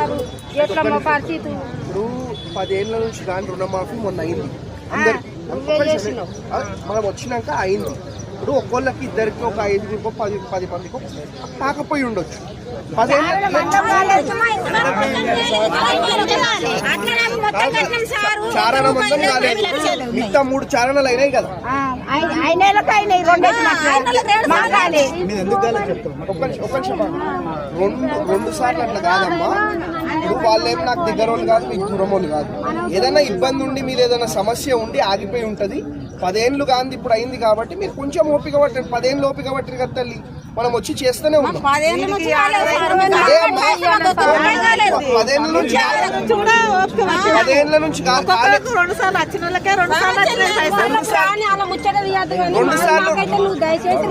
Sir ఎట్లా మా పరిస్థితి. ఇప్పుడు 10 ఏళ్ళ నుంచి కానీ రుణమాఫీ మొన్న అయింది, మనం వచ్చినాక అయింది. ఇప్పుడు ఒక్కోళ్ళకి ఇద్దరికి ఒక 5 10 మందికో కాకపోయి ఉండొచ్చు. 10 చారణ మొత్తం కాలేదు, మిగతా 3 చారణలు అయినాయి కదా. రెండు సార్లు అట్లా కాదమ్మా. ఇప్పుడు వాళ్ళేం నాకు దగ్గర వాళ్ళు కాదు, మీకు దూరం వాళ్ళు కాదు. ఏదైనా ఇబ్బంది ఉండి మీరు ఏదైనా సమస్య ఉండి ఆగిపోయి ఉంటది. 10 ఏళ్ళు కాంది, ఇప్పుడు అయింది కాబట్టి మీరు కొంచెం ఓపిక పట్టండి. 10 ఏళ్ళు ఓపిక పట్టిన కదా తల్లి, మనం వచ్చి చేస్తూనే ఉన్నాం. 10 ఏళ్ళ నుంచి 10 ఏళ్ళ నుంచి దయచేసి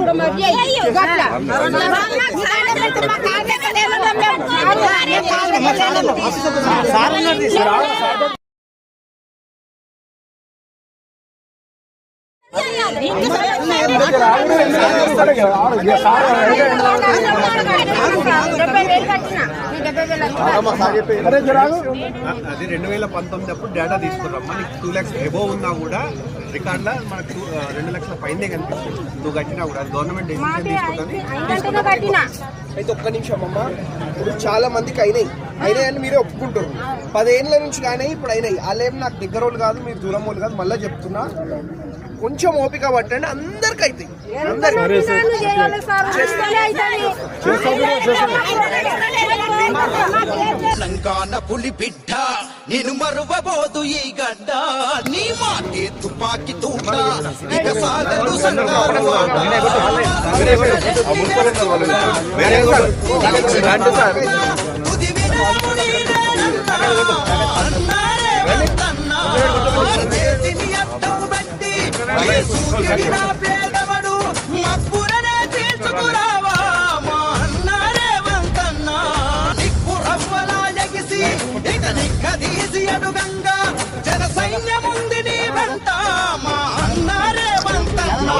అది 2019 అప్పుడు డేటా తీసుకున్నామ్మా. నీకు 2 lakhs ఎబోవ్ ఉన్నా కూడా రికార్డులో మనకు 2 లక్షల పైనే కనిపిస్తుంది. నువ్వు కట్టినా కూడా గవర్నమెంట్ డెసిషన్ తీసుకుంటుంది. అయితే ఒక్క నిమిషం అమ్మా, ఇప్పుడు చాలా మందికి అయినాయి అని మీరే ఒప్పుకుంటారు. 10 ఏళ్ళ నుంచి కానీ ఇప్పుడు అయినాయి. వాళ్ళేం నాకు దగ్గర వాళ్ళు కాదు, మీరు దూరం వాళ్ళు కాదు. మళ్ళీ చెప్తున్నా, కొంచెం ఓపిక పట్టండి, అందరికి అవుతాయి. తెలంగాణ పులి బిడ్డ నేను మరువబోదు ఈ గడ్డ, నీ మాటే తుపాకి తూట వికసాలను పేదవడు మప్పురనే తీర్చుకురావా మా అన్నారే వంతన్నా నిక్కు రవ్వలా ఎగిసి ఇక నిక్కదీసి అడుగంగా జన సైన్యముంది నీ వెంట మా అన్నారే వంతన్నా.